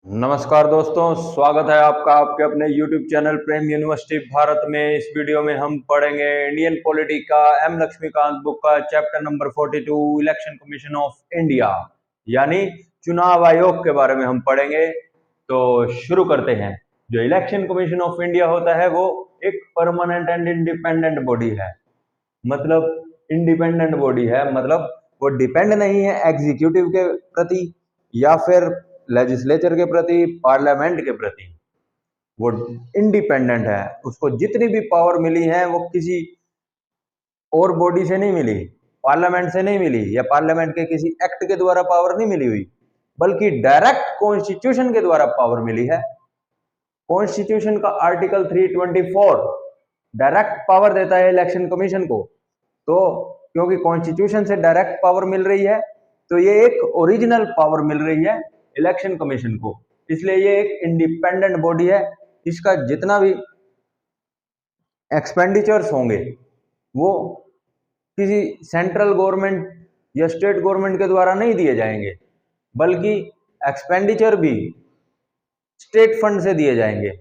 नमस्कार दोस्तों, स्वागत है आपका आपके अपने YouTube चैनल प्रेम यूनिवर्सिटी भारत में। इस वीडियो में हम पढ़ेंगे इंडियन पॉलिटी का एम लक्ष्मीकांत बुक का chapter number 42 election commission of India यानी चुनाव आयोग के बारे में हम पढ़ेंगे। तो शुरू करते हैं। जो इलेक्शन कमीशन ऑफ इंडिया होता है वो एक परमानेंट एंड इंडिपेंडेंट बॉडी है। मतलब इंडिपेंडेंट बॉडी है, मतलब वो डिपेंड नहीं है एग्जीक्यूटिव के प्रति या फिर लेजिस्लेचर के प्रति, पार्लियामेंट के प्रति। वो इंडिपेंडेंट है। उसको जितनी भी पावर मिली है वो किसी और बॉडी से नहीं मिली, पार्लियामेंट से नहीं मिली या पार्लियामेंट के किसी एक्ट के द्वारा पावर नहीं मिली हुई, बल्कि डायरेक्ट कॉन्स्टिट्यूशन के द्वारा पावर मिली है। कॉन्स्टिट्यूशन का आर्टिकल 324 डायरेक्ट पावर देता है इलेक्शन कमीशन को। तो क्योंकि कॉन्स्टिट्यूशन से डायरेक्ट पावर मिल रही है तो ये एक ओरिजिनल पावर मिल रही है इलेक्शन कमीशन को, इसलिए ये एक इंडिपेंडेंट बॉडी है। इसका जितना भी एक्सपेंडिचर्स होंगे वो किसी सेंट्रल गवर्नमेंट या स्टेट गवर्नमेंट के द्वारा नहीं दिए जाएंगे, बल्कि एक्सपेंडिचर भी स्टेट फंड से दिए जाएंगे,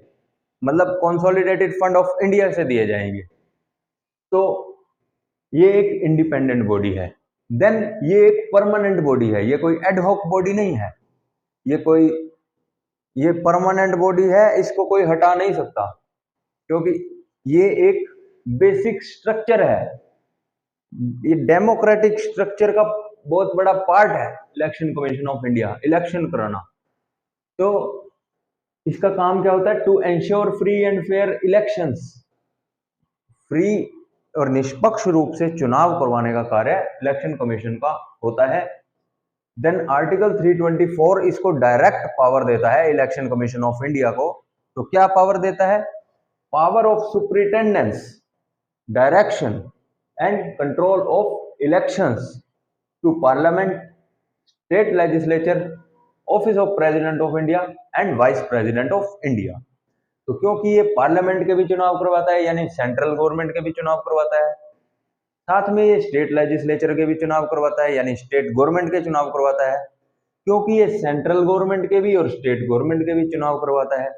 मतलब कंसोलिडेटेड फंड ऑफ इंडिया से दिए जाएंगे। तो ये एक इंडिपेंडेंट बॉडी है। देन ये एक परमानेंट बॉडी है, ये कोई एडहॉक बॉडी नहीं है। ये परमानेंट बॉडी है, इसको कोई हटा नहीं सकता, क्योंकि ये एक बेसिक स्ट्रक्चर है। ये डेमोक्रेटिक स्ट्रक्चर का बहुत बड़ा पार्ट है election commission of India, election कराना। तो इसका काम क्या होता है? To ensure free and fair elections. Free और निष्पक्ष रूप से चुनाव करवाने का कार्य इलेक्शन कमीशन का होता है। देन आर्टिकल 324 इसको डायरेक्ट पावर देता है इलेक्शन कमीशन ऑफ इंडिया को। तो क्या पावर देता है? Power of superintendence, direction and control of elections to parliament, state legislature, office of president of India and vice president of India. तो क्योंकि ये पार्लियामेंट के भी चुनाव करवाता है, यानी सेंट्रल गवर्नमेंट के भी चुनाव करवाता है, साथ में ये स्टेट लेजिस्लेचर के भी चुनाव करवाता है, यानी स्टेट गवर्नमेंट के चुनाव करवाता है। क्योंकि ये सेंट्रल गवर्नमेंट के भी और स्टेट गवर्नमेंट के भी चुनाव करवाता है,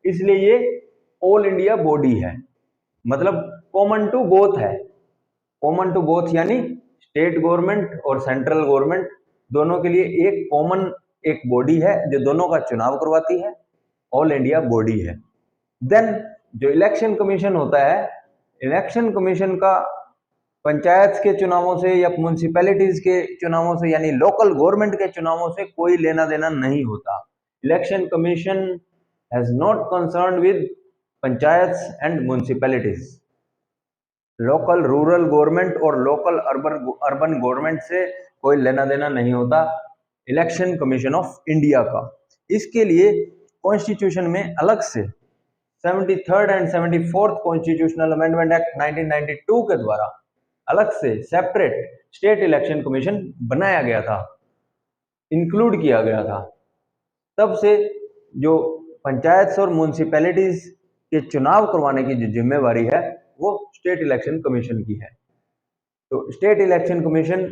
इसलिए ये ऑल इंडिया बॉडी है, मतलब कॉमन टू बोथ है। कॉमन टू बोथ यानी स्टेट गवर्नमेंट और सेंट्रल गवर्नमेंट दोनों के लिए एक कॉमन एक बॉडी है जो दोनों का चुनाव करवाती है, ऑल इंडिया बॉडी है। देन जो इलेक्शन कमीशन होता है, इलेक्शन कमीशन का पंचायत के चुनावों से या म्युनिसिपैलिटीज के चुनावों से यानी लोकल गवर्नमेंट के चुनावों से कोई लेना देना नहीं होता। Election commission has not concern with panchayat and municipalities. Local rural government और लोकल अर्बन गवर्नमेंट से कोई लेना देना नहीं होता इलेक्शन कमीशन ऑफ इंडिया का। इसके लिए कॉन्स्टिट्यूशन में अलग से 73rd and 74th constitutional amendment act 1992 के द्वारा अलग से सेपरेट स्टेट इलेक्शन कमीशन बनाया गया था, इंक्लूड किया गया था। तब से जो पंचायत और म्युनिसिपैलिटीज के चुनाव करवाने की जो जिम्मेवारी है वो स्टेट इलेक्शन कमीशन की है। तो state election commission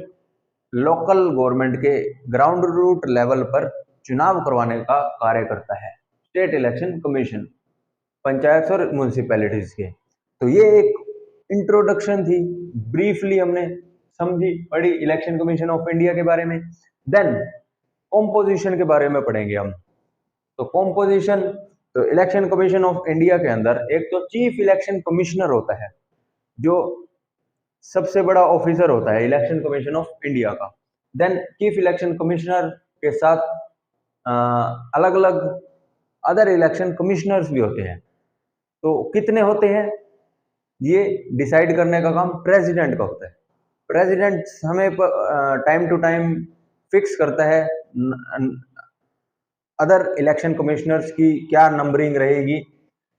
local government के ग्राउंड रूट लेवल पर चुनाव करवाने का कार्य करता है। स्टेट इलेक्शन कमीशन पंचायत और म्युनिसिपैलिटीज के। तो ये एक इंट्रोडक्शन थी, ब्रीफली हमने समझी पढ़ी इलेक्शन कमीशन ऑफ इंडिया के बारे में। देन कॉम्पोजिशन के बारे में पढ़ेंगे हम। तो कॉम्पोजिशन, तो इलेक्शन कमीशन ऑफ इंडिया के अंदर एक तो चीफ इलेक्शन कमिश्नर होता है जो सबसे बड़ा ऑफिसर होता है इलेक्शन कमीशन ऑफ इंडिया का। देन चीफ इलेक्शन कमिश्नर के साथ अलग अलग अदर इलेक्शन कमिश्नर्स भी होते हैं। तो कितने होते हैं ये डिसाइड करने का काम प्रेसिडेंट का होता है। प्रेसिडेंट हमें टाइम टू टाइम फिक्स करता है अदर इलेक्शन कमिश्नर्स की क्या नंबरिंग रहेगी।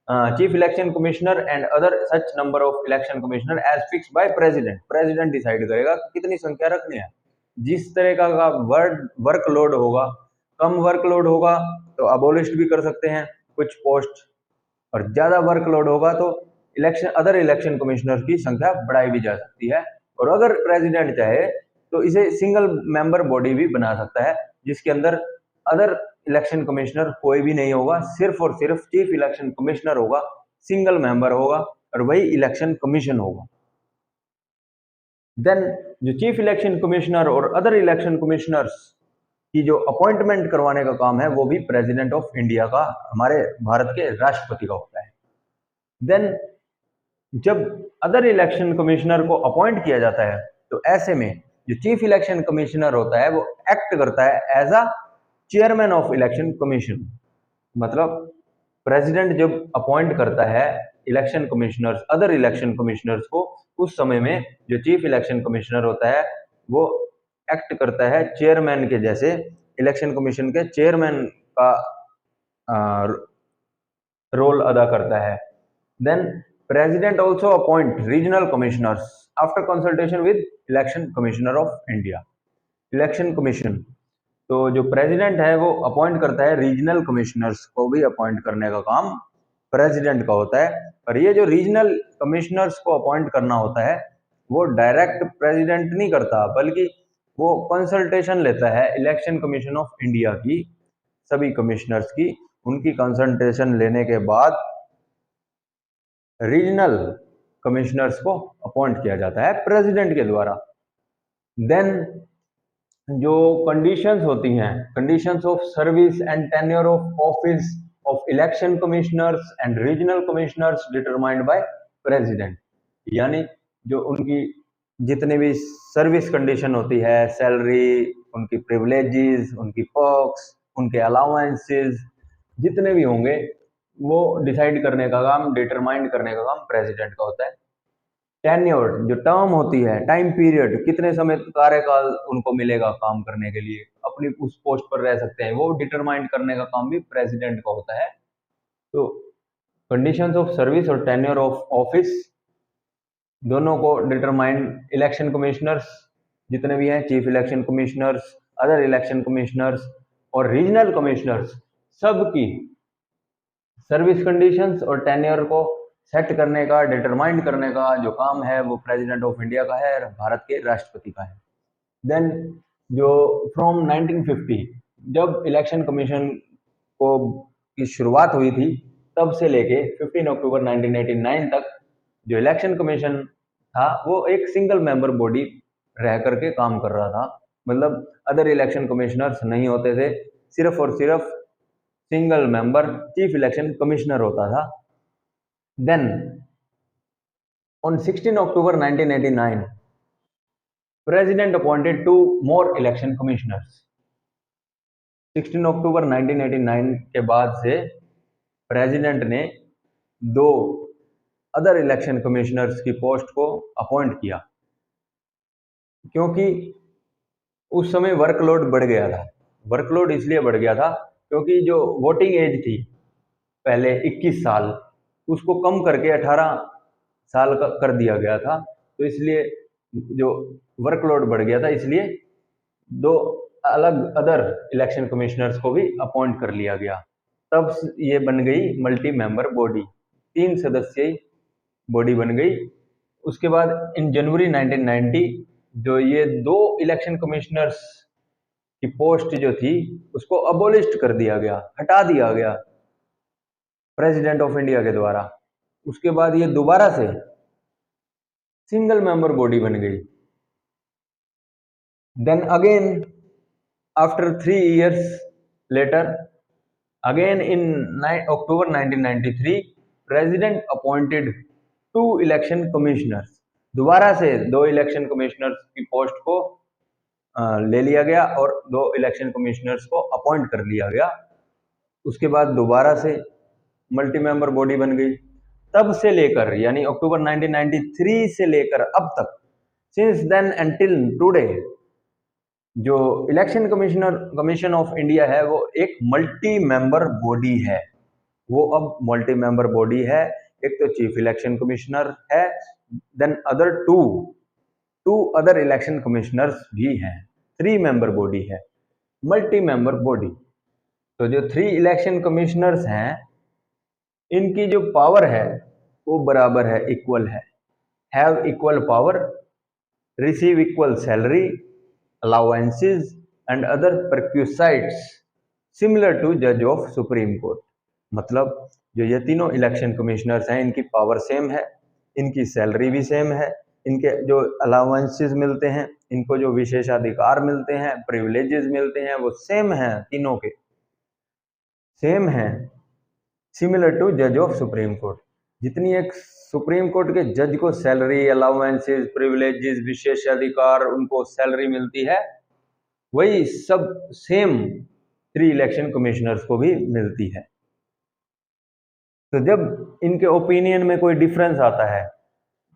Chief election commissioner and other such number of election commissioner as fixed by president. President decide करेगा कि कितनी संख्या रखनी है। जिस तरह का वर्कलोड होगा, कम वर्कलोड होगा तो अबोलिश भी कर सकते हैं कुछ पोस्ट, और ज्यादा वर्कलोड होगा तो अदर इलेक्शन कमिश्नर की संख्या बढ़ाई भी जा सकती है। और अगर प्रेसिडेंट चाहे तो इसे सिंगल मेंबर बॉडी भी बना सकता है जिसके अंदर अदर इलेक्शन कमिश्नर कोई भी नहीं होगा, सिर्फ और सिर्फ चीफ इलेक्शन कमिश्नर होगा, सिंगल मेंबर होगा और वही इलेक्शन कमीशन होगा। देन जो चीफ इलेक्शन कमिश्नर और अदर इलेक्शन कमिश्नर्स की जो अपॉइंटमेंट करवाने का काम है वो भी प्रेसिडेंट ऑफ इंडिया का, हमारे भारत के राष्ट्रपति का होता है। देन जब अदर इलेक्शन कमिश्नर को अपॉइंट किया जाता है तो ऐसे में जो चीफ इलेक्शन कमिश्नर होता है वो एक्ट करता है as a chairman of election commission. मतलब प्रेसिडेंट जब अपॉइंट करता है election commissioners, other election commissioners को, उस समय में जो चीफ इलेक्शन कमिश्नर होता है वो एक्ट करता है चेयरमैन के जैसे, इलेक्शन कमीशन के चेयरमैन का रोल अदा करता है। Then president also appoint regional commissioners after consultation with election commissioner of India. Election commission, तो जो प्रेसिडेंट है वो अपॉइंट करता है रीजनल कमिश्नर्स को, भी अपॉइंट करने का काम प्रेसिडेंट का होता है। और ये जो रीजनल कमिश्नर्स को अपॉइंट करना होता है वो डायरेक्ट प्रेसिडेंट नहीं करता, बल्कि वो कंसल्टेशन लेता है इलेक्शन कमीशन ऑफ इंडिया की, सभी कमिश्नर्स की, उनकी कंसल्टेशन लेने के बाद रीजनल कमिश्नर्स को अपॉइंट किया जाता है प्रेसिडेंट के द्वारा। देन जो कंडीशंस होती हैं, conditions of service and tenure of office of election commissioners and regional commissioners determined by president, यानी जो उनकी जितने भी सर्विस कंडीशन होती है, सैलरी, उनकी प्रिविलेजेस, उनकी पर्क्स, उनके अलाउंसेस, जितने भी होंगे वो डिसाइड करने का काम, डिटरमाइन करने का काम प्रेसिडेंट का होता है। टेन्योर जो टर्म होती है, टाइम पीरियड, कितने समय कार्यकाल उनको मिलेगा काम करने के लिए, अपनी उस पोस्ट पर रह सकते हैं, वो डिटरमाइन करने का काम भी प्रेसिडेंट का होता है। तो कंडीशंस ऑफ सर्विस और टेन्योर ऑफ ऑफिस दोनों को डिटरमाइन इलेक्शन कमिश्नर्स जितने भी हैं, chief election commissioners, other election commissioners और रीजनल कमिश्नर्स, सबकी सर्विस कंडीशंस और टेन्योर को सेट करने का, डिटरमाइन करने का जो काम है वो प्रेसिडेंट ऑफ इंडिया का है और भारत के राष्ट्रपति का है। देन जो फ्रॉम 1950 जब इलेक्शन कमीशन को की शुरुआत हुई थी तब से लेके 15 अक्टूबर 1989 तक जो इलेक्शन कमीशन था वो एक सिंगल मेंबर बॉडी रह करके काम कर रहा था। मतलब अदर इलेक्शन कमिश्नर्स नहीं होते थे, सिर्फ और सिर्फ single member chief election commissioner होता था। Then on 16 October 1989 president appointed 2 more election commissioners. 16 October 1989 के बाद से प्रेसिडेंट ने 2 अदर इलेक्शन कमिश्नर्स की पोस्ट को अपॉइंट किया, क्योंकि उस समय वर्कलोड बढ़ गया था। वर्कलोड इसलिए बढ़ गया था क्योंकि जो वोटिंग एज थी पहले 21 साल, उसको कम करके 18 साल का कर दिया गया था। तो इसलिए जो वर्कलोड बढ़ गया था, इसलिए 2 अलग अदर इलेक्शन कमिश्नर्स को भी अपॉइंट कर लिया गया। तब ये बन गई मल्टी मेंबर बॉडी, 3 सदस्यीय बॉडी बन गई। उसके बाद इन जनवरी 1990 जो ये 2 इलेक्शन कमिश्नर्स की पोस्ट जो थी उसको अबोलिस्ट कर दिया गया, हटा दिया गया प्रेसिडेंट ऑफ इंडिया के द्वारा। उसके बाद ये दोबारा से सिंगल मेंबर बॉडी बन गई। Then again after 3 years later, again in October 1993 president appointed 2 election commissioners। दोबारा से 2 इलेक्शन कमिश्नर्स की पोस्ट को ले लिया गया और 2 इलेक्शन कमिश्नर्स को अपॉइंट कर लिया गया। उसके बाद दोबारा से मल्टी मेंबर बॉडी बन गई। तब से लेकर यानी अक्टूबर 1993 से लेकर अब तक, सिंस देन एंटिल टुडे, जो इलेक्शन कमीशन ऑफ इंडिया है वो एक मल्टी मेंबर बॉडी है। वो अब मल्टी मेंबर बॉडी है। एक तो चीफ इलेक्शन कमिश्नर है, then other two other election commissioners भी हैं। 3 मेंबर बॉडी है, मल्टी मेंबर बॉडी। तो जो 3 इलेक्शन कमिश्नर्स हैं इनकी जो पावर है वो बराबर है, इक्वल है। Have equal power, receive equal salary, allowances and other perquisites similar to जज ऑफ सुप्रीम कोर्ट। मतलब जो ये तीनों इलेक्शन कमिश्नर्स हैं, इनकी पावर सेम है, इनकी सैलरी भी सेम है, इनके जो अलाउंसेस मिलते हैं, इनको जो विशेषाधिकार मिलते हैं, प्रिविलेजेस मिलते हैं, वो सेम हैं, तीनों के सेम हैं। सिमिलर टू जज ऑफ सुप्रीम कोर्ट, जितनी एक सुप्रीम कोर्ट के जज को सैलरी, अलाउंसेस, प्रिविलेजेस, विशेषाधिकार, उनको सैलरी मिलती है, वही सब सेम 3 इलेक्शन कमिश्नर्स को भी मिलती है। तो जब इनके ओपिनियन में कोई डिफरेंस आता है,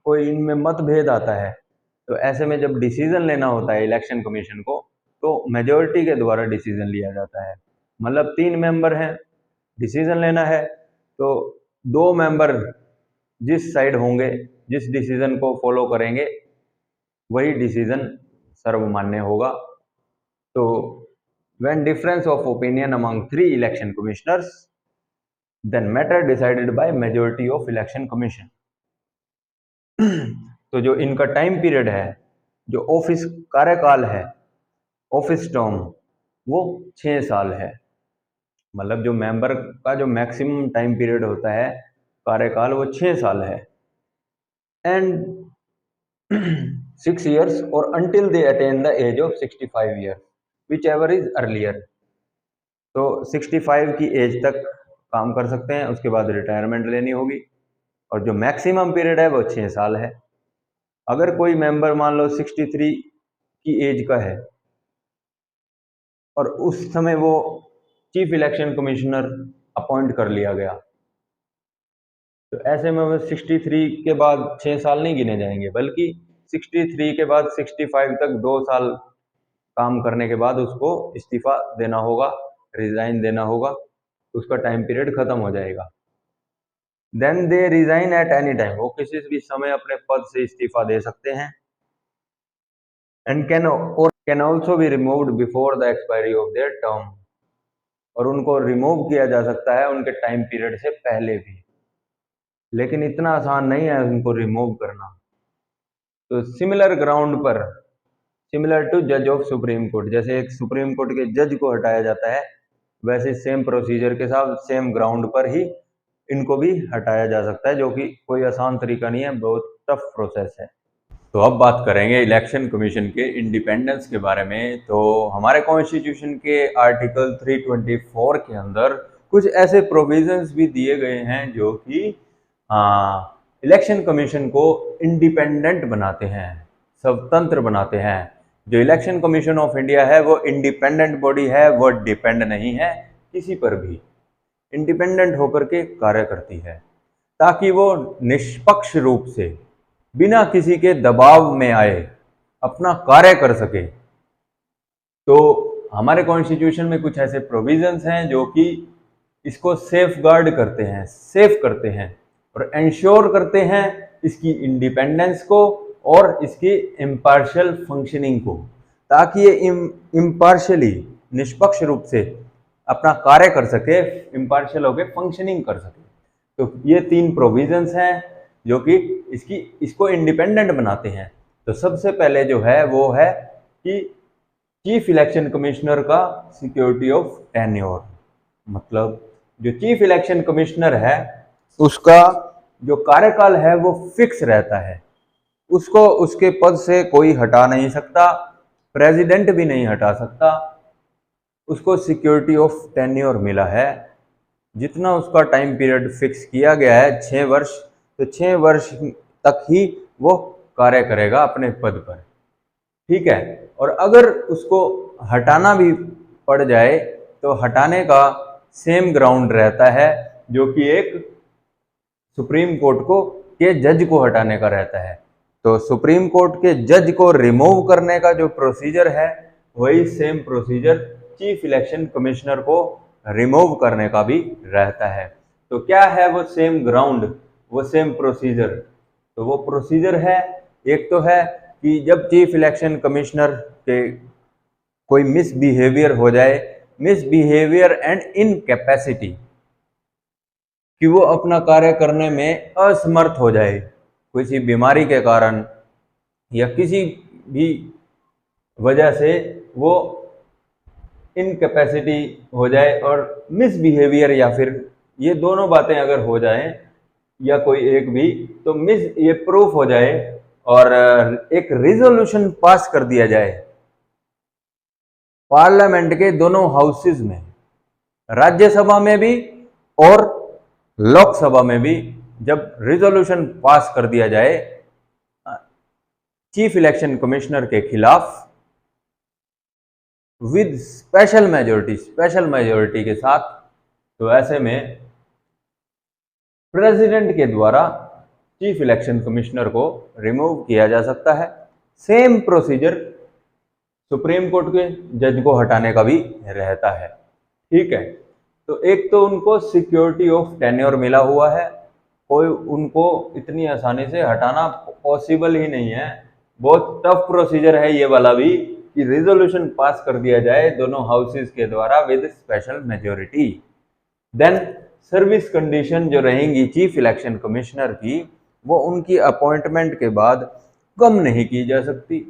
कोई इनमें मतभेद आता है, तो ऐसे में जब डिसीजन लेना होता है इलेक्शन कमीशन को, तो मेजोरिटी के द्वारा डिसीजन लिया जाता है। मतलब 3 मेंबर हैं, डिसीजन लेना है, तो 2 मेंबर जिस साइड होंगे, जिस डिसीजन को फॉलो करेंगे, वही डिसीजन सर्वमान्य होगा। तो when difference of opinion among 3 election commissioners, then matter decided by majority of election commission। तो जो इनका टाइम पीरियड है, जो ऑफिस कार्यकाल है, ऑफिस टर्म, वो 6 साल है। मतलब जो मेंबर का जो मैक्सिमम टाइम पीरियड होता है कार्यकाल, वो 6 साल है। And 6 years or until they attain the age of 65 years, whichever is earlier। तो 65 की एज तक काम कर सकते हैं, उसके बाद रिटायरमेंट लेनी होगी, और जो मैक्सिमम पीरियड है वो 6 साल है। अगर कोई मेंबर मान लो 63 की एज का है और उस समय वो चीफ इलेक्शन कमिश्नर अपॉइंट कर लिया गया, तो ऐसे में वो 63 के बाद 6 साल नहीं गिने जाएंगे, बल्कि 63 के बाद 65 तक 2 साल काम करने के बाद उसको इस्तीफा देना होगा, रिजाइन देना होगा, उसका टाइम पीरियड खत्म हो जाएगा। Then they resign at any time, वो किसी भी समय अपने पद से इस्तीफा दे सकते हैं। And can also be removed before the expiry of their term, और उनको रिमूव किया जा सकता है उनके टाइम पीरियड से पहले भी, लेकिन इतना आसान नहीं है उनको रिमूव करना। तो सिमिलर ग्राउंड पर, सिमिलर टू जज ऑफ सुप्रीम कोर्ट, जैसे एक सुप्रीम कोर्ट के जज को हटाया जाता है, वैसे सेम प्रोसीजर के साथ सेम ग्राउंड पर ही इनको भी हटाया जा सकता है, जो कि कोई आसान तरीका नहीं है, बहुत टफ प्रोसेस है। तो अब बात करेंगे इलेक्शन कमीशन के इंडिपेंडेंस के बारे में। तो हमारे कॉन्स्टिट्यूशन के आर्टिकल 324 के अंदर कुछ ऐसे प्रोविजंस भी दिए गए हैं जो कि इलेक्शन कमीशन को इंडिपेंडेंट बनाते हैं, स्वतंत्र बनाते हैं। जो इलेक्शन कमीशन ऑफ इंडिया है वो इंडिपेंडेंट बॉडी है, वो डिपेंड नहीं है किसी पर भी, इंडिपेंडेंट होकर के कार्य करती है, ताकि वो निष्पक्ष रूप से बिना किसी के दबाव में आए अपना कार्य कर सके। तो हमारे कॉन्स्टिट्यूशन में कुछ ऐसे प्रोविजंस हैं जो कि इसको सेफ गार्ड करते हैं, सेफ करते हैं और इंश्योर करते हैं इसकी इंडिपेंडेंस को और इसकी इम्पार्शियल फंक्शनिंग को, ताकि ये इम्पार्शियली, निष्पक्ष रूप से अपना कार्य कर सके, इम्पार्शियल होकर फंक्शनिंग कर सके। तो ये 3 प्रोविजंस हैं जो कि इसको इंडिपेंडेंट बनाते हैं। तो सबसे पहले जो है वो है कि चीफ इलेक्शन कमिश्नर का सिक्योरिटी ऑफ टेन्योर, मतलब जो चीफ इलेक्शन कमिश्नर है उसका जो कार्यकाल है वो फिक्स रहता है, उसको उसके पद से कोई हटा नहीं सकता, प्रेसिडेंट भी नहीं हटा सकता। उसको सिक्योरिटी ऑफ टेन्योर मिला है, जितना उसका टाइम पीरियड फिक्स किया गया है 6 वर्ष, तो 6 वर्ष तक ही वो कार्य करेगा अपने पद पर, ठीक है। और अगर उसको हटाना भी पड़ जाए तो हटाने का सेम ग्राउंड रहता है, जो कि एक सुप्रीम कोर्ट के जज को हटाने का रहता है। तो सुप्रीम कोर्ट के जज को रिमूव करने का जो प्रोसीजर है वही same procedure chief election commissioner को रिमूव करने का भी रहता है। तो क्या है वो सेम ग्राउंड, वो सेम प्रोसीजर? तो वो प्रोसीजर है, एक तो है कि जब चीफ इलेक्शन कमिश्नर के कोई मिसबिहेवियर हो जाए, मिसबिहेवियर एंड इनकैपेसिटी, कि वो अपना कार्य करने में असमर्थ हो जाए किसी बीमारी के कारण या किसी भी वजह से, वो इनकैपेसिटी हो जाए और मिसबिहेवियर, या फिर ये दोनों बातें अगर हो जाएं या कोई एक भी, तो ये प्रूफ हो जाए और एक रिजोल्यूशन पास कर दिया जाए पार्लियामेंट के दोनों हाउसेज में, राज्यसभा में भी और लोकसभा में भी, जब रिजोल्यूशन पास कर दिया जाए चीफ इलेक्शन कमिश्नर के खिलाफ विद स्पेशल मेजोरिटी के साथ, तो ऐसे में प्रेसिडेंट के द्वारा चीफ इलेक्शन कमिश्नर को रिमूव किया जा सकता है। सेम प्रोसीजर सुप्रीम कोर्ट के जज को हटाने का भी रहता है। ठीक है, तो एक तो उनको सिक्योरिटी ऑफ टेन्योर मिला हुआ है, कोई उनको इतनी आसानी से हटाना पॉसिबल ही नहीं है। बहुत टफ प्रोसीजर है ये वाला भी, कि रिजोल्यूशन पास कर दिया जाए दोनों हाउसेस के द्वारा with special majority. Then service condition जो रहेंगी चीफ इलेक्शन कमिश्नर की, वो उनकी अपॉइंटमेंट के बाद कम नहीं की जा सकती,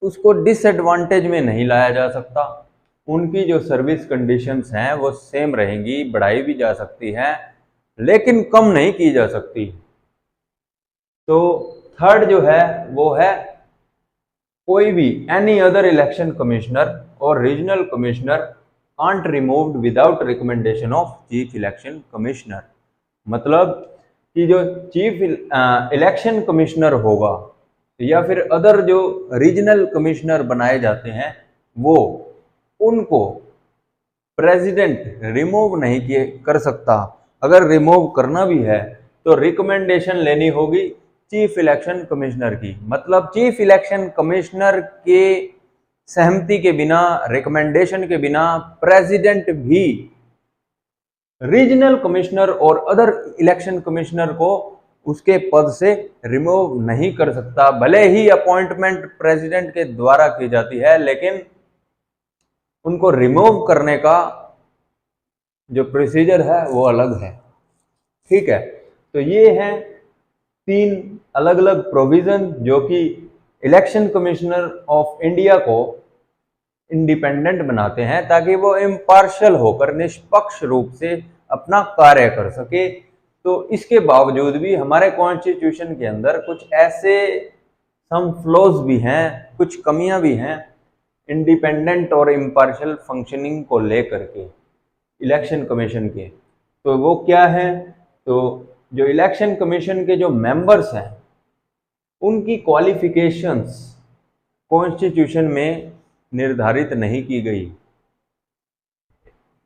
उसको डिसएडवांटेज में नहीं लाया जा सकता। उनकी जो सर्विस कंडीशंस हैं वो सेम रहेंगी, बढ़ाई भी जा सकती हैं लेकिन कम नहीं की जा सकती। तो थर्ड जो है वो है कोई भी एनी अदर इलेक्शन कमिश्नर और regional commissioner can't removed without recommendation of chief election commissioner. मतलब कि जो चीफ इलेक्शन कमिश्नर होगा या फिर अदर जो रीजनल कमिश्नर बनाए जाते हैं, वो उनको प्रेसिडेंट रिमूव नहीं कर सकता। अगर रिमूव करना भी है तो रिकमेंडेशन लेनी होगी चीफ इलेक्शन कमिश्नर की। मतलब चीफ इलेक्शन कमिश्नर के सहमति के बिना, रिकमेंडेशन के बिना प्रेसिडेंट भी रीजनल कमिश्नर और अदर इलेक्शन कमिश्नर को उसके पद से रिमूव नहीं कर सकता। भले ही अपॉइंटमेंट प्रेसिडेंट के द्वारा की जाती है, लेकिन उनको रिमूव करने का जो प्रोसीजर है वो अलग है। ठीक है, तो ये हैं 3 अलग अलग प्रोविजन जो कि इलेक्शन कमिश्नर ऑफ इंडिया को इंडिपेंडेंट बनाते हैं, ताकि वो इम्पार्शियल होकर निष्पक्ष रूप से अपना कार्य कर सके। तो इसके बावजूद भी हमारे कॉन्स्टिट्यूशन के अंदर कुछ ऐसे सम फ्लॉज भी हैं, कुछ कमियां भी हैं इंडिपेंडेंट और इम्पार्शियल फंक्शनिंग को लेकर के इलेक्शन कमीशन के। तो वो क्या है? तो जो इलेक्शन कमीशन के जो मेंबर्स हैं उनकी क्वालिफिकेशंस कॉन्स्टिट्यूशन में निर्धारित नहीं की गई।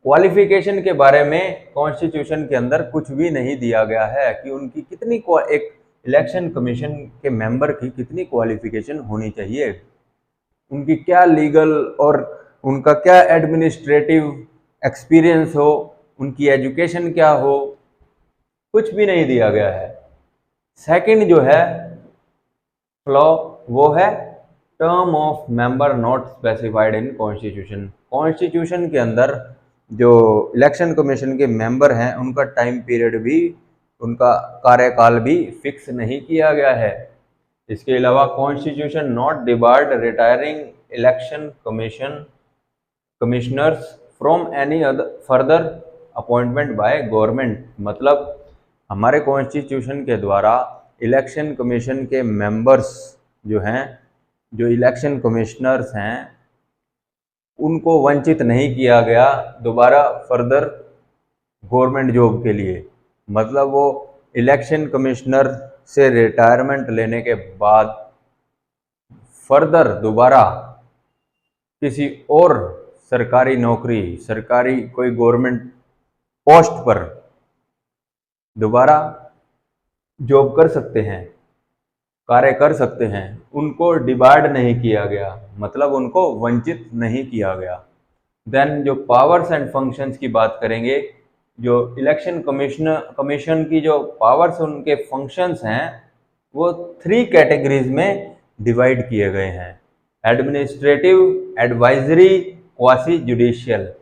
क्वालिफिकेशन के बारे में कॉन्स्टिट्यूशन के अंदर कुछ भी नहीं दिया गया है कि उनकी कितनी, एक इलेक्शन कमीशन के मेंबर की कितनी क्वालिफिकेशन होनी चाहिए, उनकी क्या लीगल और उनका क्या एडमिनिस्ट्रेटिव एक्सपीरियंस हो, उनकी एजुकेशन क्या हो, कुछ भी नहीं दिया गया है। सेकंड जो है फ्लॉ वो है term of member not specified in constitution. Constitution के अंदर जो इलेक्शन कमीशन के मेंबर हैं उनका टाइम पीरियड भी, उनका कार्यकाल भी फिक्स नहीं किया गया है। इसके अलावा constitution not debarred retiring election commissioners from any other further appointment by government. मतलब हमारे कॉन्स्टिट्यूशन के द्वारा इलेक्शन कमीशन के मेंबर्स जो हैं, जो इलेक्शन कमिश्नर्स हैं, उनको वंचित नहीं किया गया दोबारा फर्दर गवर्नमेंट जॉब के लिए। मतलब वो इलेक्शन कमिश्नर से रिटायरमेंट लेने के बाद फर्दर दोबारा किसी और सरकारी नौकरी, सरकारी कोई गवर्नमेंट पोस्ट पर दोबारा जॉब कर सकते हैं, कार्य कर सकते हैं। उनको डिबार्ड नहीं किया गया, मतलब उनको वंचित नहीं किया गया। देन जो पावर्स एंड फंक्शंस की बात करेंगे, जो इलेक्शन कमीशन की जो पावर्स, उनके फंक्शंस हैं, वो 3 कैटेगरीज में डिवाइड किए गए हैं। Administrative, advisory, quasi judicial.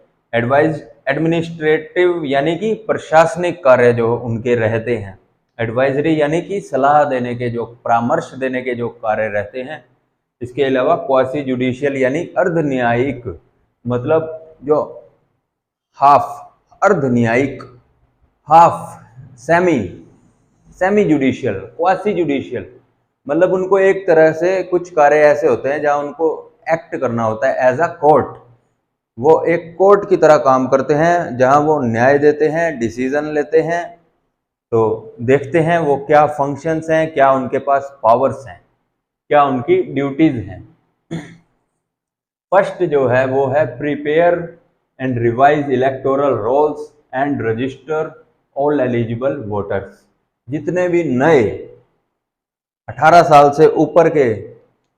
Administrative यानी कि प्रशासनिक कार्य जो उनके रहते हैं, एडवाइजरी यानी कि सलाह देने के, जो परामर्श देने के जो कार्य रहते हैं। इसके अलावा क्वासी जुडिशियल यानी अर्ध न्यायिक मतलब जो हाफ अर्ध न्यायिक, half semi semi judicial, quasi judicial, मतलब उनको एक तरह से कुछ कार्य ऐसे होते हैं जहां उनको एक्ट करना होता है एज अ कोर्ट। वो एक कोर्ट की तरह काम करते हैं जहां वो न्याय देते हैं, डिसीजन लेते हैं। तो देखते हैं वो क्या फंक्शंस हैं, क्या उनके पास पावर्स हैं, क्या उनकी ड्यूटीज हैं। फर्स्ट जो है वो है prepare and revise electoral rolls and register all eligible voters. जितने भी नए 18 साल से ऊपर के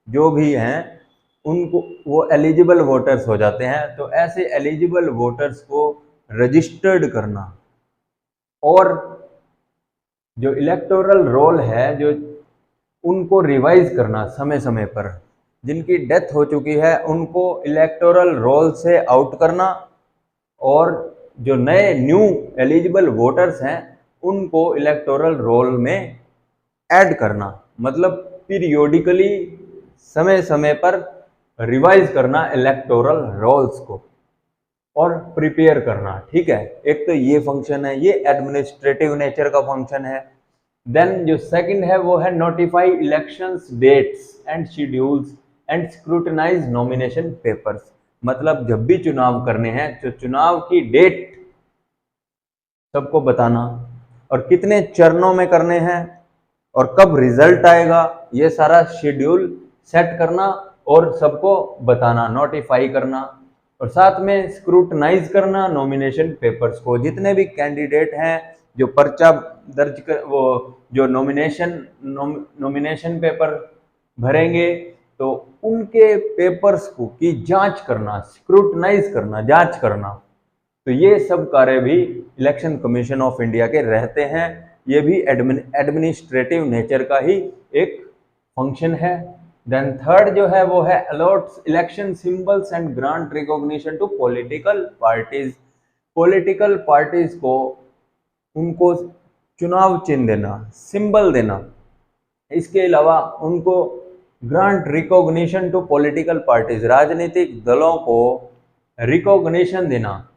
जो भी हैं उनको वो एलिजिबल वोटर्स हो जाते हैं। तो ऐसे एलिजिबल वोटर्स को रजिस्टर्ड करना और जो इलेक्टोरल रोल है जो उनको रिवाइज करना समय समय पर, जिनकी डेथ हो चुकी है उनको इलेक्टोरल रोल से आउट करना और जो नए न्यू एलिजिबल वोटर्स हैं उनको इलेक्टोरल रोल में ऐड करना, मतलब पीरियोडिकली समय समय पर रिवाइज करना इलेक्टोरल रोल्स को और प्रिपेयर करना। ठीक है, एक तो ये फंक्शन है, ये एडमिनिस्ट्रेटिव नेचर का फंक्शन है। देन जो सेकंड है वो है notify elections dates and schedules and scrutinize nomination papers. मतलब जब भी चुनाव करने हैं तो चुनाव की डेट सबको बताना और कितने चरणों में करने हैं और कब रिजल्ट आएगा, ये सारा शेड्यूल सेट करना और सबको बताना, नोटिफाई करना। और साथ में स्क्रूटनाइज करना नॉमिनेशन पेपर्स को। जितने भी कैंडिडेट हैं जो पर्चा दर्ज कर वो जो नॉमिनेशन पेपर भरेंगे तो उनके पेपर्स को की जांच करना, स्क्रूटनाइज करना, जांच करना। तो ये सब कार्य भी इलेक्शन कमीशन ऑफ इंडिया के रहते हैं। ये भी एडमिनिस्ट्रेटिव नेचर का ही एक फंक्शन है। देन थर्ड जो है वो है allots election symbols and grant recognition to political parties. Political parties को उनको चुनाव चिन्ह देना, सिंबल देना। इसके अलावा उनको grant recognition to political parties, राजनीतिक दलों को रिकॉग्निशन देना,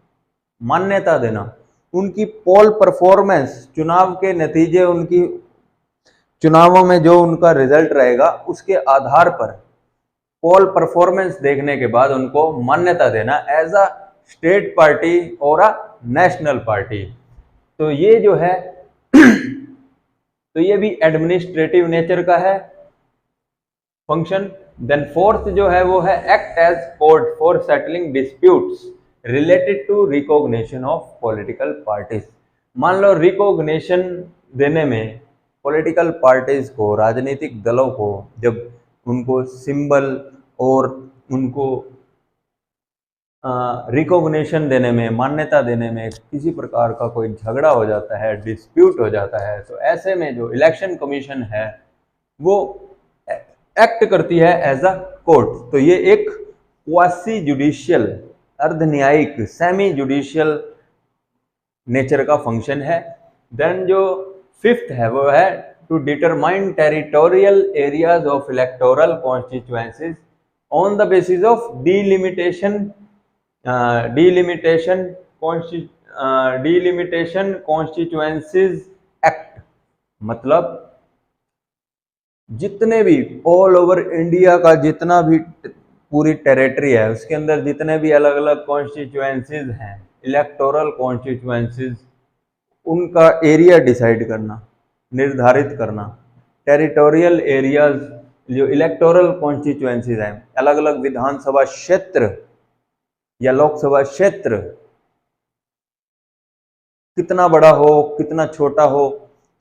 मान्यता देना। उनकी पोल परफॉर्मेंस, चुनाव के नतीजे, उनकी चुनावों में जो उनका रिजल्ट रहेगा उसके आधार पर पोल परफॉर्मेंस देखने के बाद उनको मान्यता देना एज अ स्टेट पार्टी और अ नेशनल पार्टी। तो ये जो है तो ये भी एडमिनिस्ट्रेटिव नेचर का है फंक्शन। देन फोर्थ जो है वो है act as court for settling disputes related to recognition of political parties. मान लो रिकॉग्निशन देने में पॉलिटिकल पार्टीज को, राजनीतिक दलों को, जब उनको सिंबल और उनको रिकॉग्निशन देने में, मान्यता देने में किसी प्रकार का कोई झगड़ा हो जाता है, डिस्प्यूट हो जाता है, तो ऐसे में जो इलेक्शन कमीशन है वो एक्ट करती है एज अ कोर्ट। तो ये एक क्वासी जुडिशियल, अर्ध न्यायिक, सेमी जुडिशियल नेचर का फंक्शन है। देन जो फिफ्थ है वो है to determine territorial areas of electoral constituencies on the basis of delimitation constituencies act. मतलब जितने भी ऑल ओवर इंडिया का जितना भी पूरी टेरिटरी है उसके अंदर जितने भी अलग अलग कॉन्स्टिट्यूएंसीज हैं, इलेक्टोरल कॉन्स्टिट्यूएंसीज, उनका एरिया डिसाइड करना, निर्धारित करना। टेरिटोरियल एरियाज जो इलेक्टोरल कॉन्स्टिट्यूएंसीज हैं, अलग अलग विधानसभा क्षेत्र या लोकसभा क्षेत्र, कितना बड़ा हो, कितना छोटा हो,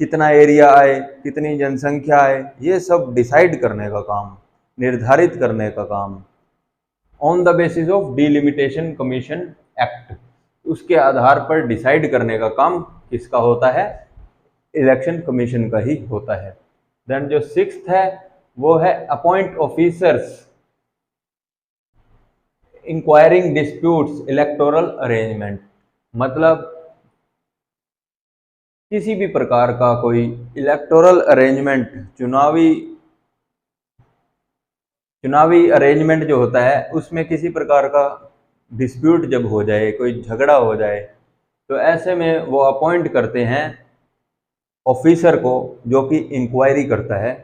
कितना एरिया आए, कितनी जनसंख्या आए, ये सब डिसाइड करने का काम, निर्धारित करने का काम on the basis of delimitation commission act, उसके आधार पर डिसाइड करने का काम किसका होता है? इलेक्शन कमीशन का ही होता है। देन जो सिक्स्थ है वो है appoint officers inquiring disputes electoral arrangement. मतलब किसी भी प्रकार का कोई इलेक्टोरल अरेंजमेंट, चुनावी अरेंजमेंट जो होता है उसमें किसी प्रकार का डिस्प्यूट जब हो जाए, कोई झगड़ा हो जाए, तो ऐसे में वो अपॉइंट करते हैं ऑफिसर को जो कि इंक्वायरी करता है।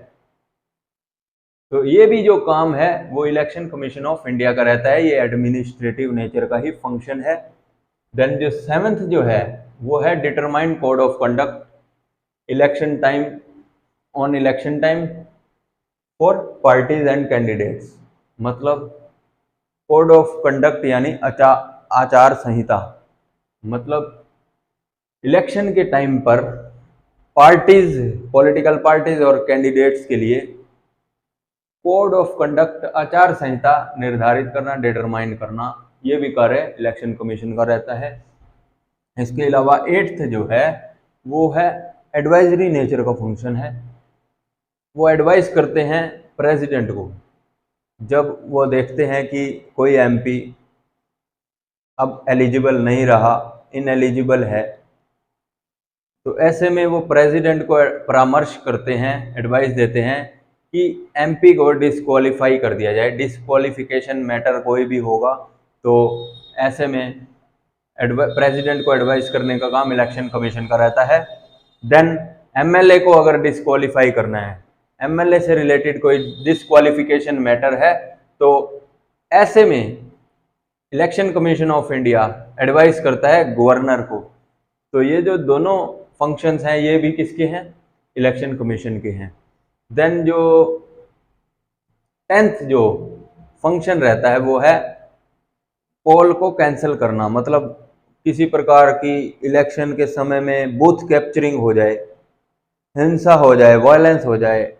तो ये भी जो काम है वो इलेक्शन कमीशन ऑफ इंडिया का रहता है, ये एडमिनिस्ट्रेटिव नेचर का ही फंक्शन है। देन जो सेवंथ जो है वो है determine code of conduct election time on election time for parties and candidates. मतलब कोड ऑफ कंडक्ट यानी आचार संहिता, मतलब इलेक्शन के टाइम पर पार्टीज, पॉलिटिकल पार्टीज और कैंडिडेट्स के लिए कोड ऑफ कंडक्ट, आचार संहिता निर्धारित करना, डिटरमाइन करना, ये भी कार्य इलेक्शन कमीशन का रहता है। इसके अलावा एट्थ जो है वो है एडवाइजरी नेचर का फंक्शन है। वो एडवाइस करते हैं प्रेसिडेंट को, जब वो देखते हैं कि कोई एमपी अब एलिजिबल नहीं रहा, इनएलिजिबल है, तो ऐसे में वो प्रेसिडेंट को परामर्श करते हैं, एडवाइस देते हैं कि एमपी को डिस्क्वालीफाई कर दिया जाए। डिस्क्वालिफिकेशन मैटर कोई भी होगा तो ऐसे में प्रेसिडेंट को एडवाइस करने का काम इलेक्शन कमीशन का रहता है। देन एमएलए को अगर डिस्क्वालीफाई करना है, एमएलए से रिलेटेड कोई डिस्क्वालिफिकेशन मैटर है, तो ऐसे में election commission of India advice करता है गवर्नर को। तो ये जो दोनों फंक्शंस हैं ये भी किसके हैं? इलेक्शन कमीशन के हैं। देन जो 10th जो फंक्शन रहता है वो है पोल को कैंसिल करना। मतलब किसी प्रकार की इलेक्शन के समय में बूथ कैप्चरिंग हो जाए, हिंसा हो जाए, वायलेंस हो जाए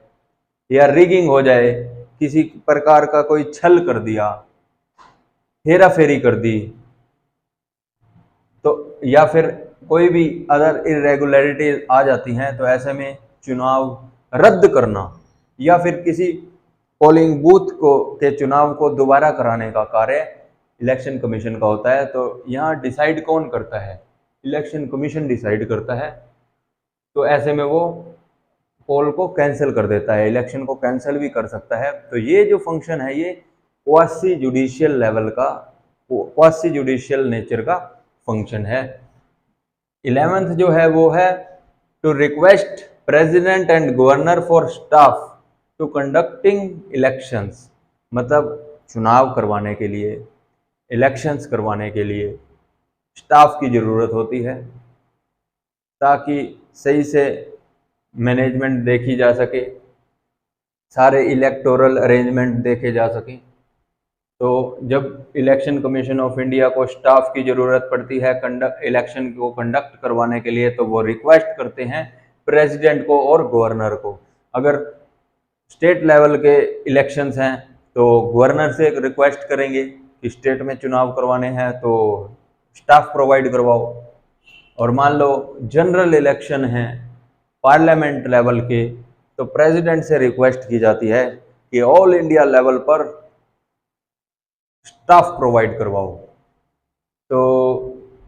या रिगिंग हो जाए, किसी प्रकार का कोई छल कर दिया, हेरा फेरी कर दी, तो या फिर कोई भी अदर इरेगुलरिटी आ जाती हैं, तो ऐसे में चुनाव रद्द करना या फिर किसी पोलिंग बूथ को के चुनाव को दोबारा कराने का कार्य इलेक्शन कमीशन का होता है। तो यहाँ डिसाइड कौन करता है? इलेक्शन कमीशन डिसाइड करता है। तो ऐसे में वो पोल को कैंसिल कर देता है, इलेक्शन को कैंसिल भी कर सकता है। तो ये जो फंक्शन है ये क्वासी जुडिशियल लेवल का, क्वासी जुडिशियल नेचर का फंक्शन है। 11th जो है वो है to request president and governor for staff to conducting elections. मतलब चुनाव करवाने के लिए, इलेक्शंस करवाने के लिए स्टाफ की ज़रूरत होती है ताकि सही से मैनेजमेंट देखी जा सके, सारे इलेक्टोरल अरेंजमेंट देखे जा सकें। तो जब इलेक्शन कमीशन ऑफ इंडिया को स्टाफ की ज़रूरत पड़ती है इलेक्शन को कंडक्ट करवाने के लिए, तो वो रिक्वेस्ट करते हैं प्रेसिडेंट को और गवर्नर को। अगर स्टेट लेवल के इलेक्शंस हैं तो गवर्नर से रिक्वेस्ट करेंगे कि स्टेट में चुनाव करवाने हैं तो स्टाफ प्रोवाइड करवाओ। और मान लो जनरल इलेक्शन हैं पार्लियामेंट लेवल के, तो प्रेसिडेंट से रिक्वेस्ट की जाती है कि ऑल इंडिया लेवल पर स्टाफ प्रोवाइड करवाओ। तो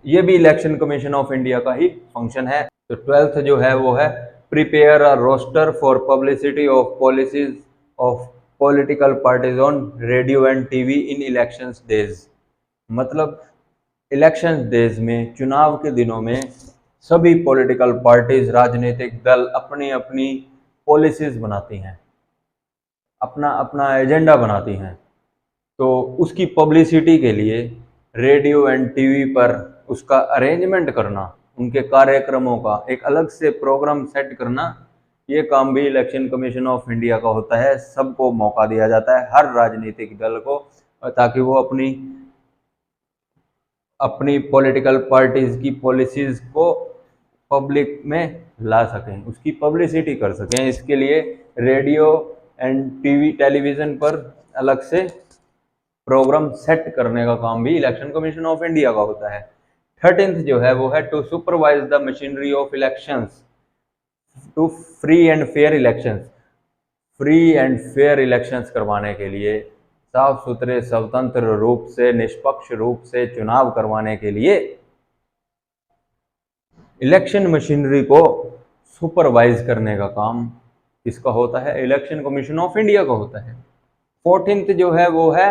ये भी इलेक्शन कमीशन ऑफ इंडिया का ही फंक्शन है। तो 12th जो है वो है prepare a roster for publicity of policies of political parties on radio and TV in elections days. मतलब इलेक्शन डेज में, चुनाव के दिनों में सभी पॉलिटिकल पार्टीज, राजनीतिक दल अपनी अपनी पॉलिसीज बनाती हैं, अपना अपना एजेंडा बनाती हैं। तो उसकी पब्लिसिटी के लिए रेडियो एंड टीवी पर उसका अरेंजमेंट करना, उनके कार्यक्रमों का एक अलग से प्रोग्राम सेट करना, ये काम भी इलेक्शन कमीशन ऑफ इंडिया का होता है। सबको मौका दिया जाता है, हर राजनीतिक दल को, ताकि वो अपनी पॉलिटिकल पार्टीज की पॉलिसीज को पब्लिक में ला सकें, उसकी पब्लिसिटी कर सकें। इसके लिए रेडियो एंड टीवी, टेलीविज़न पर अलग से प्रोग्राम सेट करने का काम भी इलेक्शन कमीशन ऑफ इंडिया का होता है। 13th जो है वो है to supervise the machinery of elections to free and fair elections. Free and fair elections करवाने के लिए, साफ सुथरे स्वतंत्र रूप से, निष्पक्ष रूप से चुनाव करवाने के लिए इलेक्शन मशीनरी को सुपरवाइज करने का काम किसका होता है? इलेक्शन कमीशन ऑफ इंडिया का होता है। 14th जो है वो है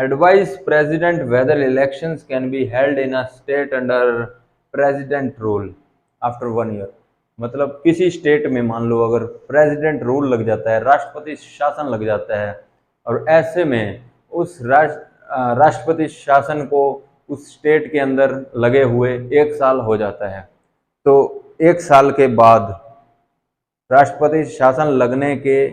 advise president whether elections can be held in a state under president rule after 1 year। मतलब किसी स्टेट में मान लो अगर प्रेसिडेंट रूल लग जाता है, राष्ट्रपति शासन लग जाता है, और ऐसे में उस राष्ट्रपति शासन को उस स्टेट के अंदर लगे हुए 1 साल हो जाता है, तो 1 साल के बाद राष्ट्रपति शासन लगने के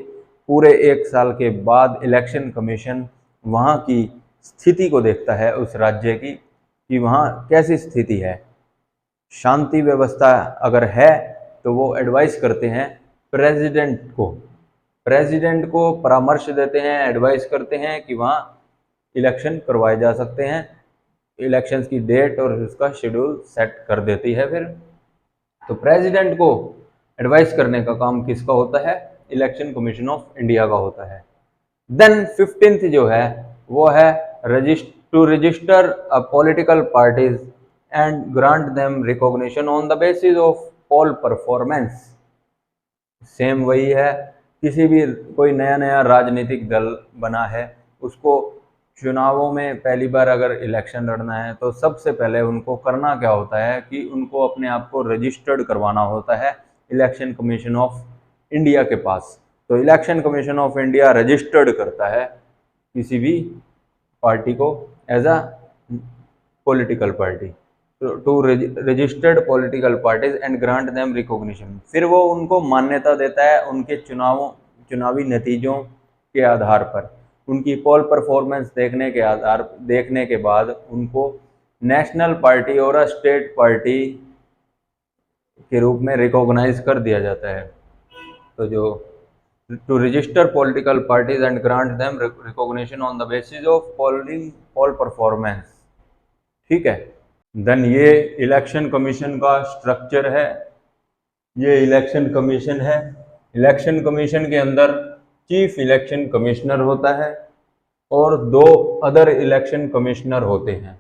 पूरे 1 साल के बाद इलेक्शन कमीशन वहाँ की स्थिति को देखता है, उस राज्य की, कि वहाँ कैसी स्थिति है। शांति व्यवस्था अगर है तो वो एडवाइस करते हैं प्रेसिडेंट को परामर्श देते हैं, एडवाइस करते हैं कि वहाँ इलेक्शन करवाए जा सकते हैं। इलेक्शंस की डेट और उसका शेड्यूल सेट कर देती है फिर। तो प्रेसिडेंट को एडवाइस करने का काम किसका होता है? इलेक्शन कमीशन ऑफ इंडिया का होता है। देन 15th जो है वो है to register a political parties and grant them recognition on the basis of poll performance. Same वही है, किसी भी कोई नया राजनीतिक दल बना है, उसको चुनावों में पहली बार अगर इलेक्शन लड़ना है तो सबसे पहले उनको करना क्या होता है कि उनको अपने आप को रजिस्टर्ड करवाना होता है इलेक्शन कमीशन ऑफ इंडिया के पास। तो election commission of India registered करता है किसी भी पार्टी को as a political party, to registered political parties and grant them recognition. फिर वो उनको मान्यता देता है उनके चुनावी नतीजों के आधार पर, उनकी पोल परफॉर्मेंस देखने के बाद उनको नेशनल पार्टी और स्टेट पार्टी के रूप में रिकॉग्नाइज कर दिया जाता है। तो जो to register political parties and grant them recognition on the basis of poll performance, ठीक है। देन ये इलेक्शन कमीशन का स्ट्रक्चर है, ये इलेक्शन कमीशन है। इलेक्शन कमीशन के अंदर चीफ इलेक्शन कमिश्नर होता है और 2 अदर इलेक्शन कमिश्नर होते हैं।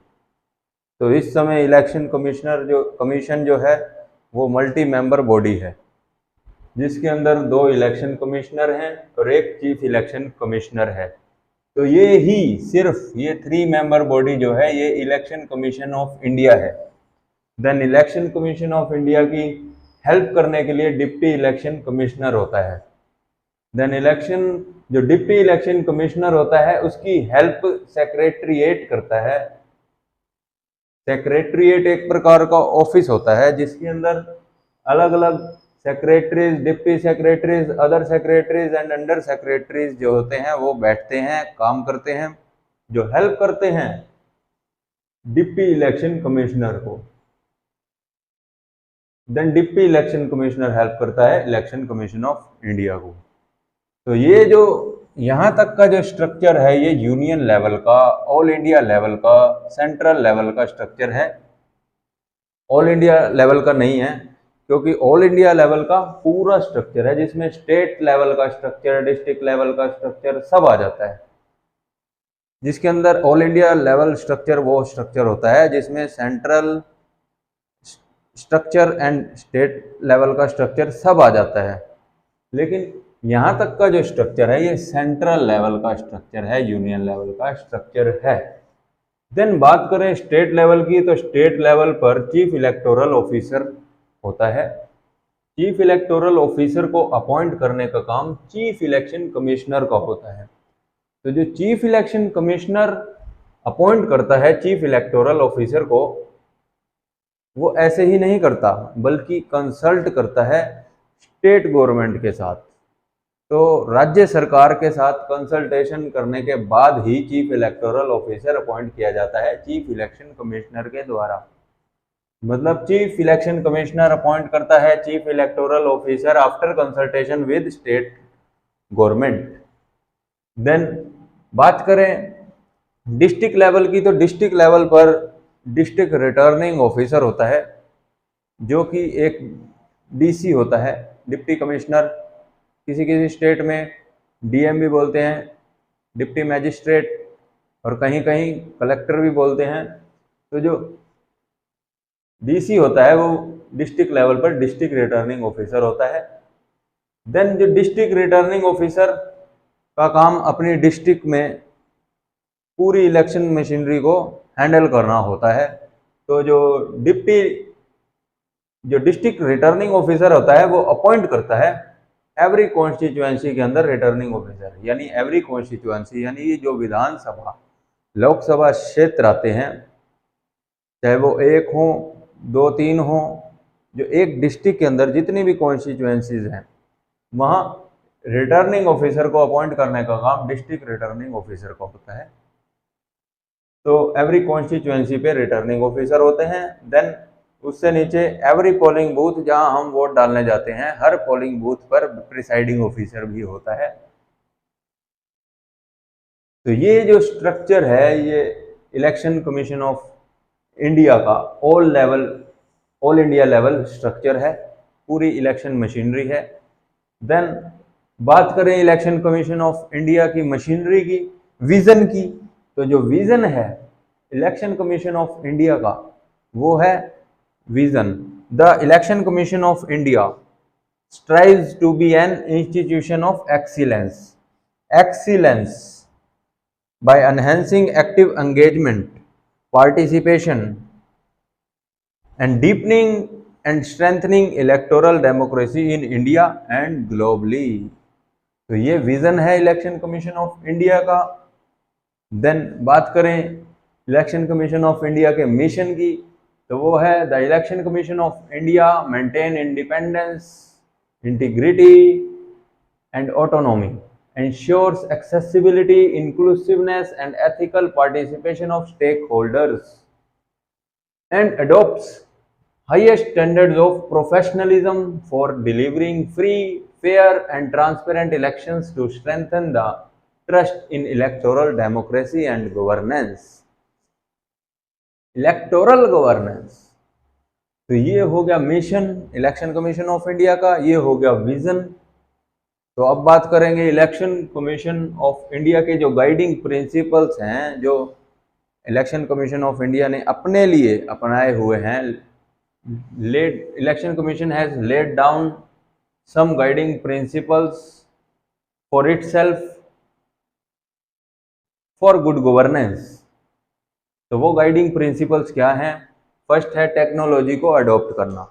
तो इस समय इलेक्शन कमीशन जो है वो मल्टी मेंबर बॉडी है, जिसके अंदर 2 इलेक्शन कमिश्नर हैं और 1 चीफ इलेक्शन कमिश्नर है। तो ये 3 मेंबर बॉडी जो है ये इलेक्शन कमीशन ऑफ इंडिया है। Then election commission of India की हेल्प करने के लिए डिप्टी इलेक्शन कमिश्नर होता है। देन जो डिप्टी इलेक्शन कमिश्नर होता है उसकी हेल्प सेक्रेटरीट करता है। सेक्रेटरीट एक प्रकार का ऑफिस होता है जिसके अंदर अलग अलग secretaries, deputy secretaries, other secretaries and under secretaries जो होते हैं वो बैठते हैं, काम करते हैं, जो हेल्प करते हैं डिप्टी इलेक्शन कमिश्नर को। Then deputy election commissioner help करता है इलेक्शन कमीशन ऑफ इंडिया को। तो ये जो यहाँ तक का जो स्ट्रक्चर है ये यूनियन लेवल का, ऑल इंडिया लेवल का, सेंट्रल लेवल का स्ट्रक्चर है, ऑल इंडिया लेवल का नहीं है, क्योंकि ऑल इंडिया लेवल का पूरा स्ट्रक्चर है जिसमें स्टेट लेवल का स्ट्रक्चर, डिस्ट्रिक्ट लेवल का स्ट्रक्चर सब आ जाता है। जिसके अंदर ऑल इंडिया लेवल स्ट्रक्चर वो स्ट्रक्चर होता है जिसमें central structure and state level का स्ट्रक्चर सब आ जाता है। लेकिन यहाँ तक का जो स्ट्रक्चर है ये सेंट्रल लेवल का स्ट्रक्चर है, यूनियन लेवल का स्ट्रक्चर है। देन बात करें स्टेट लेवल की, तो स्टेट लेवल पर चीफ इलेक्टोरल ऑफिसर होता है। चीफ इलेक्टोरल ऑफिसर को अपॉइंट करने का काम चीफ इलेक्शन कमिश्नर का होता है। तो जो चीफ इलेक्शन कमिश्नर अपॉइंट करता है चीफ इलेक्टोरल ऑफिसर को, वो ऐसे ही नहीं करता बल्कि कंसल्ट करता है स्टेट गवर्नमेंट के साथ। तो राज्य सरकार के साथ कंसल्टेशन करने के बाद ही चीफ इलेक्टोरल ऑफिसर अपॉइंट किया जाता है चीफ इलेक्शन कमिश्नर के द्वारा। मतलब चीफ इलेक्शन कमिश्नर अपॉइंट करता है chief electoral officer after consultation with state government. Then बात करें डिस्ट्रिक्ट लेवल की, तो डिस्ट्रिक्ट लेवल पर डिस्ट्रिक्ट रिटर्निंग ऑफिसर होता है जो कि एक डीसी होता है, डिप्टी कमिश्नर। किसी स्टेट में डीएम भी बोलते हैं, डिप्टी मैजिस्ट्रेट, और कहीं कहीं कलेक्टर भी बोलते हैं। तो जो डीसी होता है वो डिस्ट्रिक्ट लेवल पर डिस्ट्रिक्ट रिटर्निंग ऑफिसर होता है। देन जो डिस्ट्रिक्ट रिटर्निंग ऑफिसर का काम अपनी डिस्ट्रिक्ट में पूरी इलेक्शन मशीनरी को हैंडल करना होता है। तो जो डिस्ट्रिक्ट रिटर्निंग ऑफिसर होता है वो अपॉइंट करता है एवरी कॉन्स्टिट्यूएंसी के अंदर रिटर्निंग ऑफिसर, यानी एवरी कॉन्स्टिट्यूएंसी यानी ये जो विधानसभा लोकसभा क्षेत्र आते हैं, चाहे वो एक हो, दो, तीन हो, जो एक डिस्ट्रिक्ट के अंदर जितनी भी कॉन्स्टिट्यूएंसीज हैं वहाँ रिटर्निंग ऑफिसर को अपॉइंट करने का काम डिस्ट्रिक्ट रिटर्निंग ऑफिसर को होता है। तो एवरी कॉन्स्टिट्यूएंसी पे रिटर्निंग ऑफिसर होते हैं। देन उससे नीचे एवरी पोलिंग बूथ, जहां हम वोट डालने जाते हैं, हर पोलिंग बूथ पर प्रिसाइडिंग ऑफिसर भी होता है। तो ये जो स्ट्रक्चर है ये इलेक्शन कमीशन ऑफ इंडिया का ऑल इंडिया लेवल स्ट्रक्चर है, पूरी इलेक्शन मशीनरी है। देन बात करें इलेक्शन कमीशन ऑफ इंडिया की मशीनरी की, विजन की, तो जो विजन है इलेक्शन कमीशन ऑफ इंडिया का वो है vision. The election commission of India strives to be an institution of excellence by enhancing active engagement, participation and deepening and strengthening electoral democracy in India and globally। तो ये vision है election commission of India का। Then बात करें election commission of India के mission की, तो वो है the election commission of India maintain independence, integrity and autonomy, ensures accessibility, inclusiveness and ethical participation of stakeholders, and adopts highest standards of professionalism for delivering free, fair and transparent elections to strengthen the trust in electoral democracy and governance। Electoral governance, तो ये हो गया mission election commission of India का, ये हो गया vision. तो अब बात करेंगे इलेक्शन कमीशन ऑफ इंडिया के जो गाइडिंग प्रिंसिपल्स हैं, जो इलेक्शन कमीशन ऑफ इंडिया ने अपने लिए अपनाए हुए हैं। Election commission has laid down some guiding principles for itself for good governance. तो वो गाइडिंग प्रिंसिपल्स क्या हैं? फर्स्ट है टेक्नोलॉजी को अडॉप्ट करना।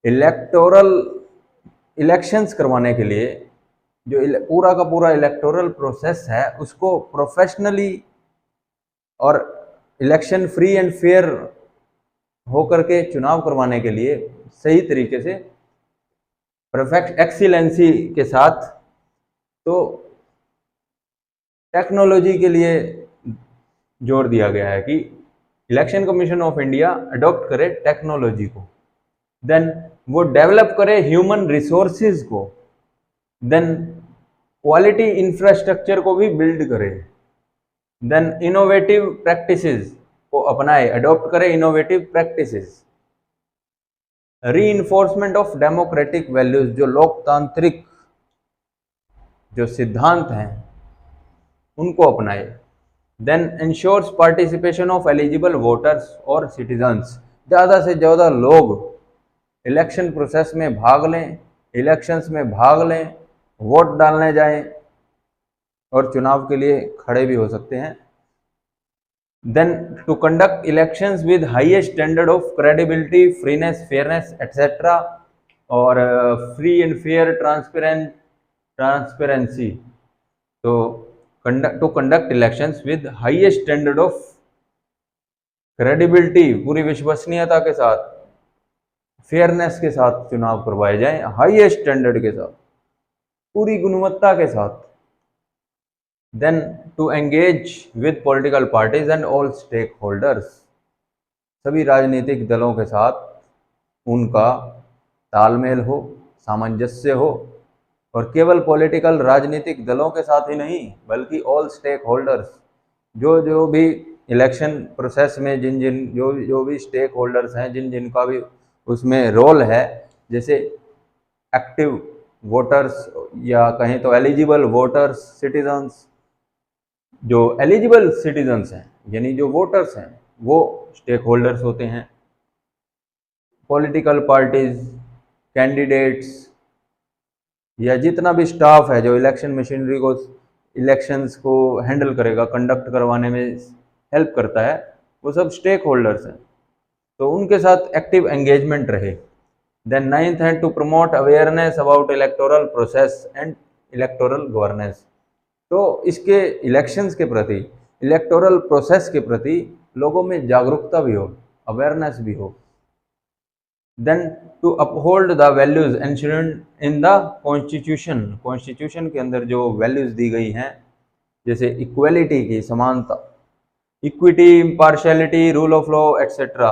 इलेक्टोरल इलेक्शंस करवाने के लिए जो पूरा का पूरा इलेक्टोरल प्रोसेस है उसको प्रोफेशनली और इलेक्शन फ्री एंड फेयर होकर के चुनाव करवाने के लिए सही तरीके से परफेक्ट एक्सीलेंसी के साथ, तो टेक्नोलॉजी के लिए जोर दिया गया है कि election commission of India adopt करे टेक्नोलॉजी को। देन वो डेवलप करे ह्यूमन रिसोर्सेज को। देन क्वालिटी इंफ्रास्ट्रक्चर को भी बिल्ड करे। देन इनोवेटिव प्रैक्टिसेस को अपनाए, अडॉप्ट करे innovative practices. Reinforcement of democratic values, जो लोकतांत्रिक जो सिद्धांत हैं उनको अपनाए। Then ensures participation of eligible voters और सिटीजन्स, ज़्यादा से ज़्यादा लोग इलेक्शन प्रोसेस में भाग लें, इलेक्शंस में भाग लें, वोट डालने जाएं और चुनाव के लिए खड़े भी हो सकते हैं। Then to conduct elections with highest standard of credibility, freeness, fairness etcetera, और फ्री एंड फेयर ट्रांसपेरेंसी। तो to conduct elections with highest standard of credibility, पूरी विश्वसनीयता के साथ, फेयरनेस के साथ चुनाव करवाए जाएं, हाईएस्ट स्टैंडर्ड के साथ, पूरी गुणवत्ता के साथ। Then to engage with political parties and all stakeholders, सभी राजनीतिक दलों के साथ उनका तालमेल हो, सामंजस्य हो, और केवल पॉलिटिकल राजनीतिक दलों के साथ ही नहीं बल्कि ऑल स्टेक होल्डर्स, जो भी इलेक्शन प्रोसेस में जो भी स्टेक होल्डर्स हैं, जिनका भी उसमें रोल है, जैसे एक्टिव वोटर्स या कहें तो एलिजिबल वोटर्स, सिटीजन्स। जो एलिजिबल सिटीजन्स हैं यानी जो वोटर्स हैं वो स्टेक होल्डर्स होते हैं। पॉलिटिकल पार्टीज, कैंडिडेट्स या जितना भी स्टाफ है जो इलेक्शन मशीनरी को इलेक्शंस को हैंडल करेगा, कंडक्ट करवाने में हेल्प करता है, वो सब स्टेक होल्डर्स हैं, तो उनके साथ एक्टिव एंगेजमेंट रहे। देन 9th है to promote awareness about electoral process and electoral governance. तो इसके इलेक्शंस के प्रति, इलेक्टोरल प्रोसेस के प्रति लोगों में जागरूकता भी हो, अवेयरनेस भी हो। Then to uphold the values ensured in the constitution, constitution के अंदर जो वैल्यूज दी गई हैं, जैसे इक्वलिटी की, समानता, equity, impartiality, rule of law etcetera,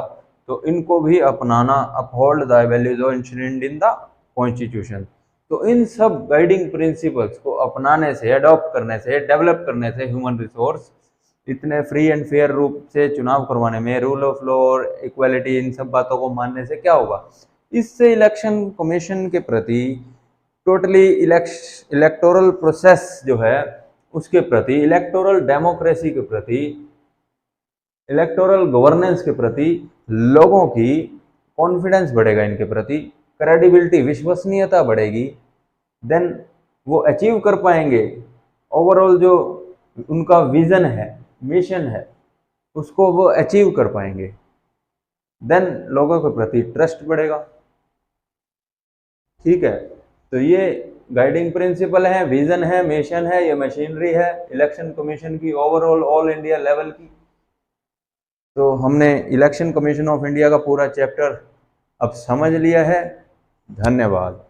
तो इनको भी अपनाना, uphold the values ensured in the constitution. तो इन सब गाइडिंग प्रिंसिपल्स को अपनाने से, अडॉप्ट करने से, डेवलप करने से ह्यूमन रिसोर्स इतने फ्री एंड फेयर रूप से चुनाव करवाने में, रूल ऑफ लॉ और इक्वालिटी, इन सब बातों को मानने से क्या होगा, इससे इलेक्शन कमीशन के प्रति, टोटली इलेक्टोरल प्रोसेस जो है उसके प्रति, इलेक्टोरल डेमोक्रेसी के प्रति, इलेक्टोरल गवर्नेंस के प्रति लोगों की कॉन्फिडेंस बढ़ेगा, इनके प्रति क्रेडिबिलिटी, विश्वसनीयता बढ़ेगी। देन वो अचीव कर पाएंगे ओवरऑल जो उनका विजन है, मिशन है, उसको वो अचीव कर पाएंगे। देन लोगों के प्रति ट्रस्ट बढ़ेगा। ठीक है, तो ये गाइडिंग प्रिंसिपल है, विजन है, मिशन है, ये मशीनरी है इलेक्शन कमीशन की ओवरऑल ऑल इंडिया लेवल की। तो हमने इलेक्शन कमीशन ऑफ इंडिया का पूरा चैप्टर अब समझ लिया है। धन्यवाद।